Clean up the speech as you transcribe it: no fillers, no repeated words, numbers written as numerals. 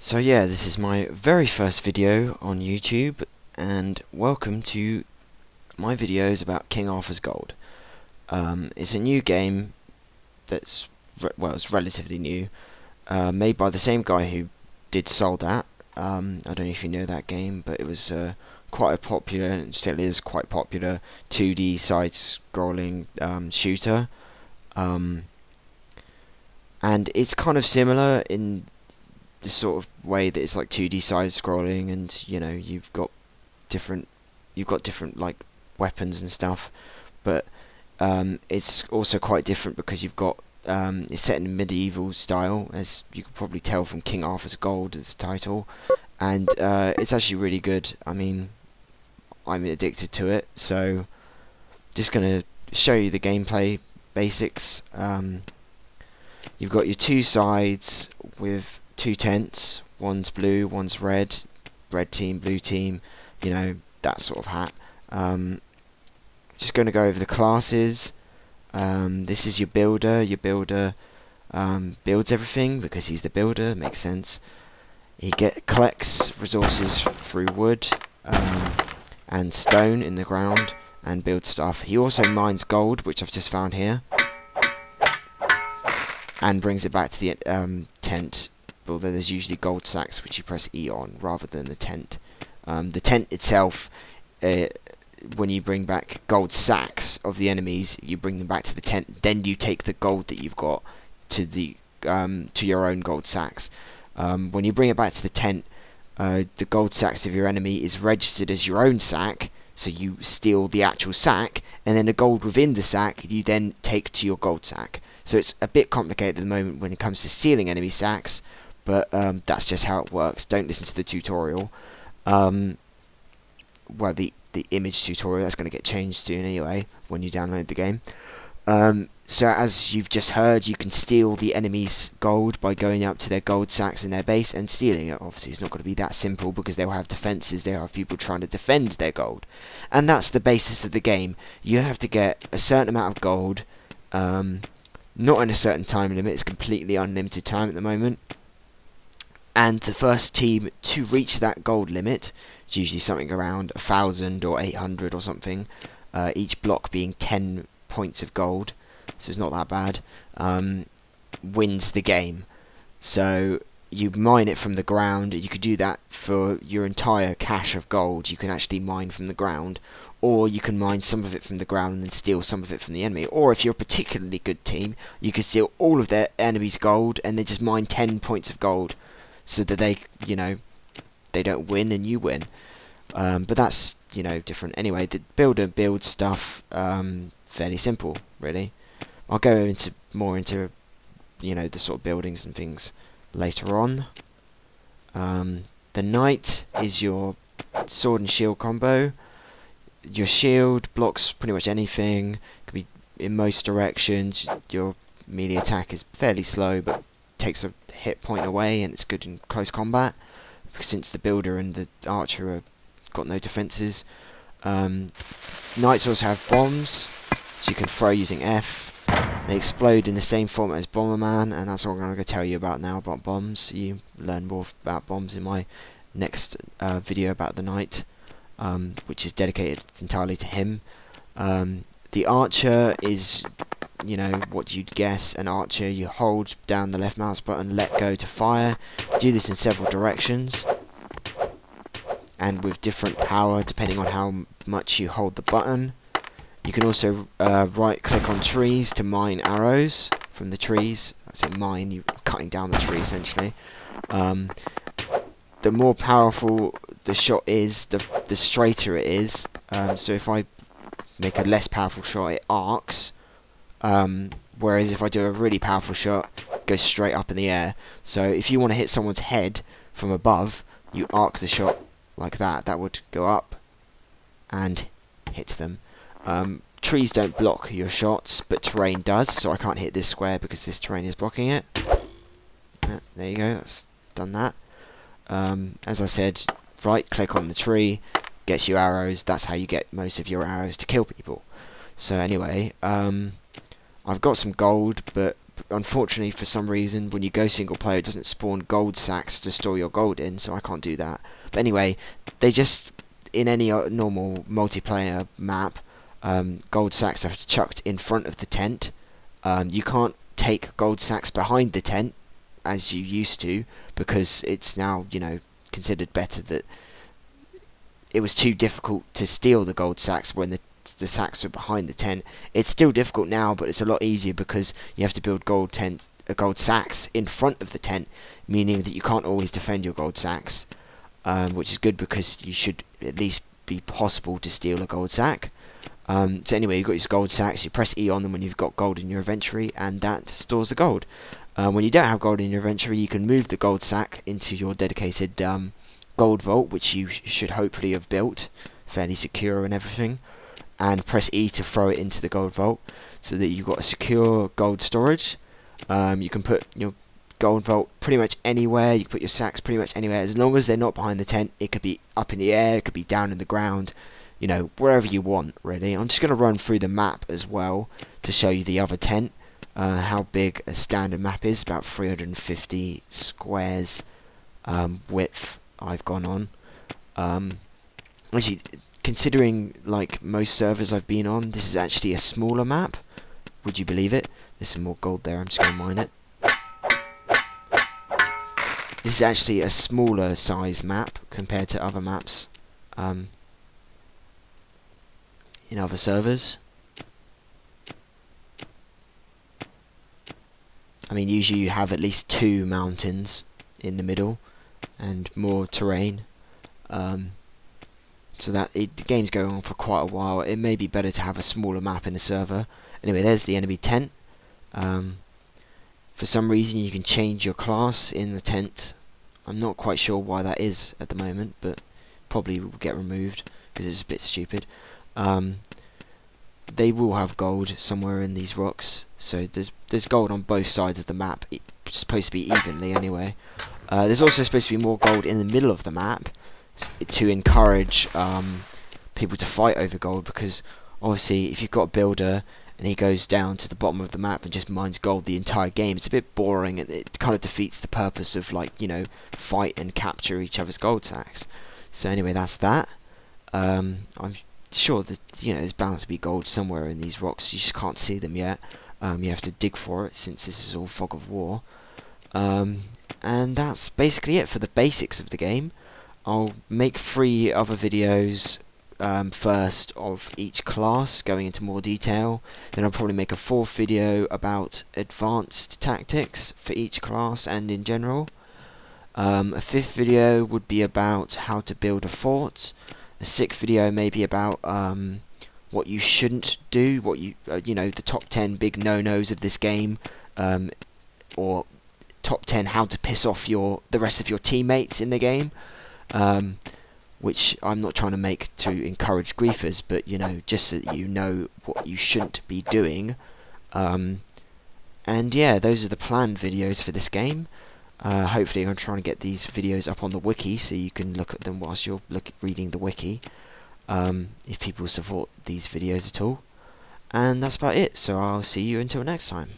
So yeah, this is my very first video on YouTube, and welcome to my videos about King Arthur's Gold. It's a new game that's, it's relatively new, made by the same guy who did Soldat. I don't know if you know that game, but it was quite a popular, and still is quite popular, 2D side-scrolling shooter. And it's kind of similar in this sort of way that it's like 2D side scrolling, and you've got different like weapons and stuff, but it's also quite different because you've got it's set in medieval style, as you can probably tell from King Arthur's Gold as title, and it's actually really good. I mean, I'm addicted to it, so just gonna show you the gameplay basics. You've got your two sides with two tents, one's blue, one's red team, blue team, that sort of hat. Just going to go over the classes. This is your builder. Your builder builds everything because he's the builder, makes sense. He collects resources through wood and stone in the ground and builds stuff. He also mines gold, which I've just found here, and brings it back to the tent, although there's usually gold sacks which you press E on rather than the tent. The tent itself, when you bring back gold sacks of the enemies, you bring them back to the tent, then you take the gold that you've got to the to your own gold sacks. When you bring it back to the tent, the gold sacks of your enemy is registered as your own sack, so you steal the actual sack, and then the gold within the sack you then take to your gold sack. So it's a bit complicated at the moment when it comes to stealing enemy sacks, but that's just how it works. Don't listen to the tutorial. Well, the image tutorial, that's going to get changed soon anyway when you download the game. So as you've just heard, you can steal the enemy's gold by going up to their gold sacks in their base and stealing it. Obviously it's not going to be that simple because they'll have defences, they'll have people trying to defend their gold. And that's the basis of the game. You have to get a certain amount of gold, not in a certain time limit, it's completely unlimited time at the moment. And the first team to reach that gold limit, it's usually something around 1,000 or 800 or something, each block being 10 points of gold, so it's not that bad, wins the game. So you mine it from the ground. You could do that for your entire cache of gold. You can actually mine from the ground, or you can mine some of it from the ground and then steal some of it from the enemy. Or if you're a particularly good team, you can steal all of their enemy's gold and then just mine 10 points of gold, so that they don't win and you win. But that's different. Anyway, the builder builds stuff fairly simple, really. I'll go more into the sort of buildings and things later on. The knight is your sword and shield combo. Your shield blocks pretty much anything, can be in most directions. Your melee attack is fairly slow but takes a hit point away, and it's good in close combat since the builder and the archer have got no defences. Knights also have bombs, so you can throw using F. They explode in the same format as Bomberman, and that's all I'm going to tell you about now about bombs. You learn more about bombs in my next video about the knight, which is dedicated entirely to him. The archer is, what you'd guess, an archer. You hold down the left mouse button, let go to fire. Do this in several directions, and with different power depending on how much you hold the button. You can also right click on trees to mine arrows from the trees. I say mine, you're cutting down the tree essentially. The more powerful the shot is, the straighter it is. So if I make a less powerful shot, it arcs, whereas if I do a really powerful shot, it goes straight up in the air. So if you want to hit someone's head from above, you arc the shot like that. That would go up and hit them. Trees don't block your shots, but terrain does, so I can't hit this square because this terrain is blocking it. There you go, that's done that. As I said, right click on the tree, gets you arrows. That's how you get most of your arrows to kill people. So anyway, I've got some gold, but unfortunately, for some reason, when you go single player, it doesn't spawn gold sacks to store your gold in, so I can't do that. But anyway, they just, in any normal multiplayer map, gold sacks are chucked in front of the tent. You can't take gold sacks behind the tent as you used to, because it's now, you know, considered better that it was too difficult to steal the gold sacks when the sacks were behind the tent. It's still difficult now, but it's a lot easier because you have to build gold sacks in front of the tent, meaning that you can't always defend your gold sacks, which is good because you should at least be possible to steal a gold sack. So anyway, you've got your gold sacks, you press E on them when you've got gold in your inventory, and that stores the gold. When you don't have gold in your inventory, you can move the gold sack into your dedicated gold vault, which you should hopefully have built, fairly secure and everything, and press E to throw it into the gold vault, so that you've got a secure gold storage. You can put your gold vault pretty much anywhere, you can put your sacks pretty much anywhere, as long as they're not behind the tent. It could be up in the air, it could be down in the ground, you know, wherever you want, really. I'm just going to run through the map as well to show you the other tent, how big a standard map is, about 350 squares width I've gone on. Actually, considering like most servers I've been on, this is actually a smaller map. Would you believe it? There's some more gold there, I'm just going to mine it. This is actually a smaller size map compared to other maps in other servers. I mean, usually you have at least 2 mountains in the middle and more terrain. So that the game's going on for quite a while. It may be better to have a smaller map in a server. Anyway, there's the enemy tent. For some reason you can change your class in the tent. I'm not quite sure why that is at the moment, but probably will get removed because it's a bit stupid. They will have gold somewhere in these rocks, so there's gold on both sides of the map. It's supposed to be evenly anyway. There's also supposed to be more gold in the middle of the map to encourage people to fight over gold, because obviously if you've got a builder and he goes down to the bottom of the map and just mines gold the entire game, it's a bit boring, and it kind of defeats the purpose of, like, you know, fight and capture each other's gold sacks. So anyway, that's that. I'm sure that, you know, there's bound to be gold somewhere in these rocks. You just can't see them yet. You have to dig for it since this is all fog of war. And that's basically it for the basics of the game. I'll make 3 other videos first of each class, going into more detail. Then I'll probably make a 4th video about advanced tactics for each class and in general. A 5th video would be about how to build a fort. A 6th video maybe about what you shouldn't do, what you know, the top 10 big no-nos of this game, or top 10 how to piss off the rest of your teammates in the game. Which I'm not trying to make to encourage griefers, but, you know, just so that you know what you shouldn't be doing. And yeah, those are the planned videos for this game. Hopefully I'm trying to get these videos up on the wiki so you can look at them whilst you're reading the wiki, if people support these videos at all. And that's about it, so I'll see you until next time.